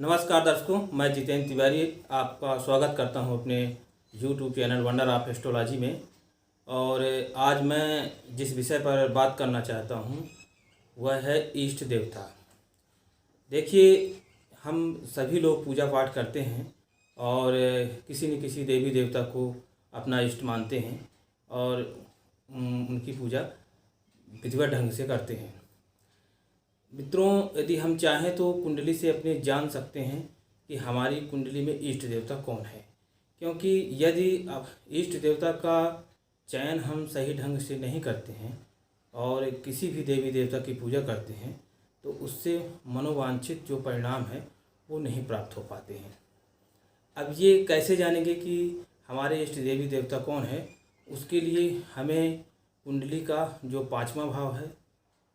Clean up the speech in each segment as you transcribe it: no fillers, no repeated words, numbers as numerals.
नमस्कार दर्शकों, मैं जितेंद्र तिवारी आपका स्वागत करता हूं अपने YouTube channel wonder of astrology में। और आज मैं जिस विषय पर बात करना चाहता हूं वह है इष्ट देवता। देखिए, हम सभी लोग पूजा पाठ करते हैं और किसी न किसी देवी देवता को अपना इष्ट मानते हैं और उनकी पूजा विधिवत ढंग से करते हैं। मित्रों, यदि हम चाहें तो कुंडली से अपने जान सकते हैं कि हमारी कुंडली में इष्ट देवता कौन है, क्योंकि यदि इष्ट देवता का चयन हम सही ढंग से नहीं करते हैं और किसी भी देवी देवता की पूजा करते हैं तो उससे मनोवांछित जो परिणाम है वो नहीं प्राप्त हो पाते हैं। अब ये कैसे जानेंगे कि हमारे इष्ट देवी देवता कौन है? उसके लिए हमें कुंडली का जो 5वां भाव है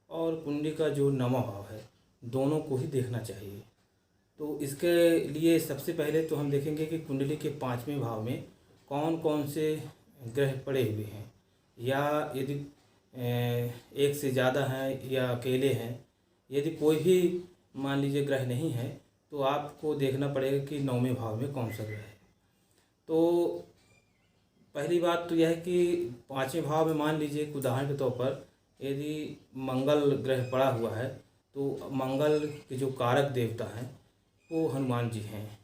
और कुंडली का जो 9वां भाव है, दोनों को ही देखना चाहिए। तो इसके लिए सबसे पहले तो हम देखेंगे कि कुंडली के 5वें भाव में कौन कौन से ग्रह पड़े हुए हैं, या यदि एक से ज़्यादा हैं या अकेले हैं। यदि कोई भी मान लीजिए ग्रह नहीं है तो आपको देखना पड़ेगा कि 9वें भाव में कौन सा ग्रह है। तो पहली बात तो यह है कि 5वें भाव में मान लीजिए एक उदाहरण के तौर पर यदि मंगल ग्रह पड़ा हुआ है तो मंगल के जो कारक देवता हैं वो हनुमान जी हैं।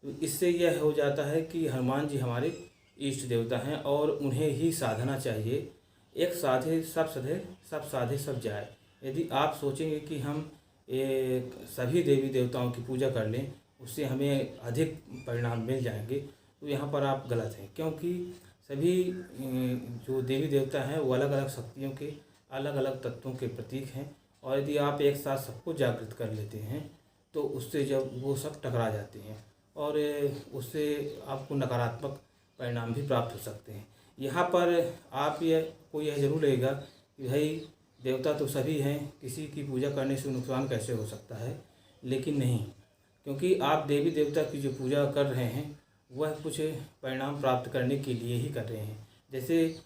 तो इससे यह हो जाता है कि हनुमान जी हमारे इष्ट देवता हैं और उन्हें ही साधना चाहिए। एक साधे सब सधे, सब साधे सब जाए। यदि आप सोचेंगे कि हम सभी देवी देवताओं की पूजा कर लें, उससे हमें अधिक परिणाम मिल जाएंगे, तो यहाँ पर आप गलत हैं। क्योंकि सभी जो देवी देवता हैं वो अलग अलग शक्तियों के, अलग अलग तत्वों के प्रतीक हैं। और यदि आप एक साथ सबको जागृत कर लेते हैं तो उससे जब वो सब टकरा जाते हैं और उससे आपको नकारात्मक परिणाम भी प्राप्त हो सकते हैं। यहाँ पर आप यह ज़रूर लेगा कि भाई देवता तो सभी हैं, किसी की पूजा करने से नुकसान कैसे हो सकता है। लेकिन नहीं, क्योंकि आप देवी देवता की जो पूजा कर रहे हैं वह कुछ परिणाम प्राप्त करने के लिए ही कर रहे हैं। जैसे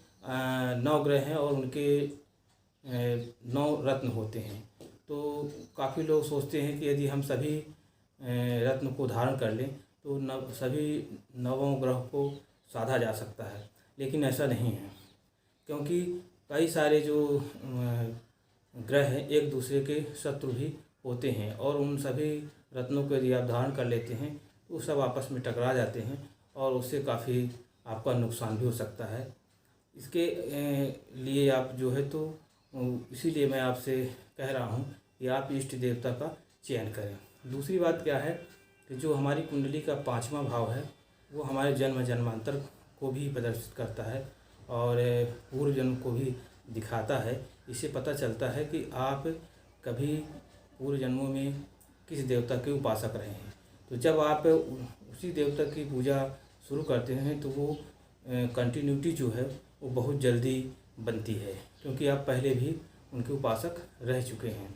9 ग्रह हैं और उनके 9 रत्न होते हैं। तो काफ़ी लोग सोचते हैं कि यदि हम सभी रत्न को धारण कर लें तो सभी 9 ग्रह को साधा जा सकता है। लेकिन ऐसा नहीं है, क्योंकि कई सारे जो ग्रह हैं एक दूसरे के शत्रु भी होते हैं और उन सभी रत्नों को यदि आप धारण कर लेते हैं तो सब आपस में टकरा जाते हैं और उससे काफ़ी आपका नुकसान भी हो सकता है। इसके लिए आप जो है तो इसीलिए मैं आपसे कह रहा हूँ कि आप इष्ट देवता का चयन करें। दूसरी बात क्या है कि जो हमारी कुंडली का 5वां भाव है वो हमारे जन्म जन्मांतर को भी प्रदर्शित करता है और पूर्व जन्म को भी दिखाता है। इससे पता चलता है कि आप कभी पूर्व जन्मों में किस देवता के उपासक रहे हैं। तो जब आप उसी देवता की पूजा शुरू करते हैं तो वो कंटिन्यूटी जो है वो बहुत जल्दी बनती है, क्योंकि आप पहले भी उनके उपासक रह चुके हैं।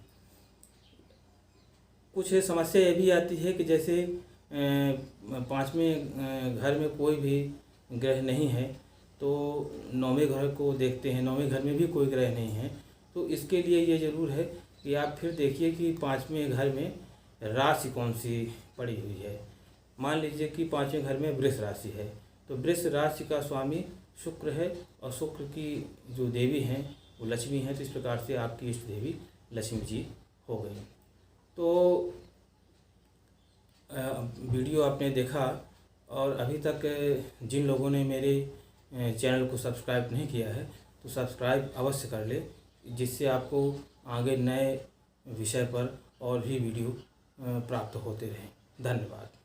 कुछ समस्या ये भी आती है कि जैसे 5वें घर में कोई भी ग्रह नहीं है तो 9वें घर को देखते हैं, 9वें घर में भी कोई ग्रह नहीं है। तो इसके लिए ये ज़रूर है कि आप फिर देखिए कि 5वें घर में राशि कौन सी पड़ी हुई है। मान लीजिए कि 5वें घर में वृष राशि है तो वृष राशि का स्वामी शुक्र है और शुक्र की जो देवी हैं वो लक्ष्मी हैं। तो इस प्रकार से आपकी इष्ट देवी लक्ष्मी जी हो गई। तो वीडियो आपने देखा और अभी तक जिन लोगों ने मेरे चैनल को सब्सक्राइब नहीं किया है तो सब्सक्राइब अवश्य कर ले, जिससे आपको आगे नए विषय पर और भी वीडियो प्राप्त होते रहें। धन्यवाद।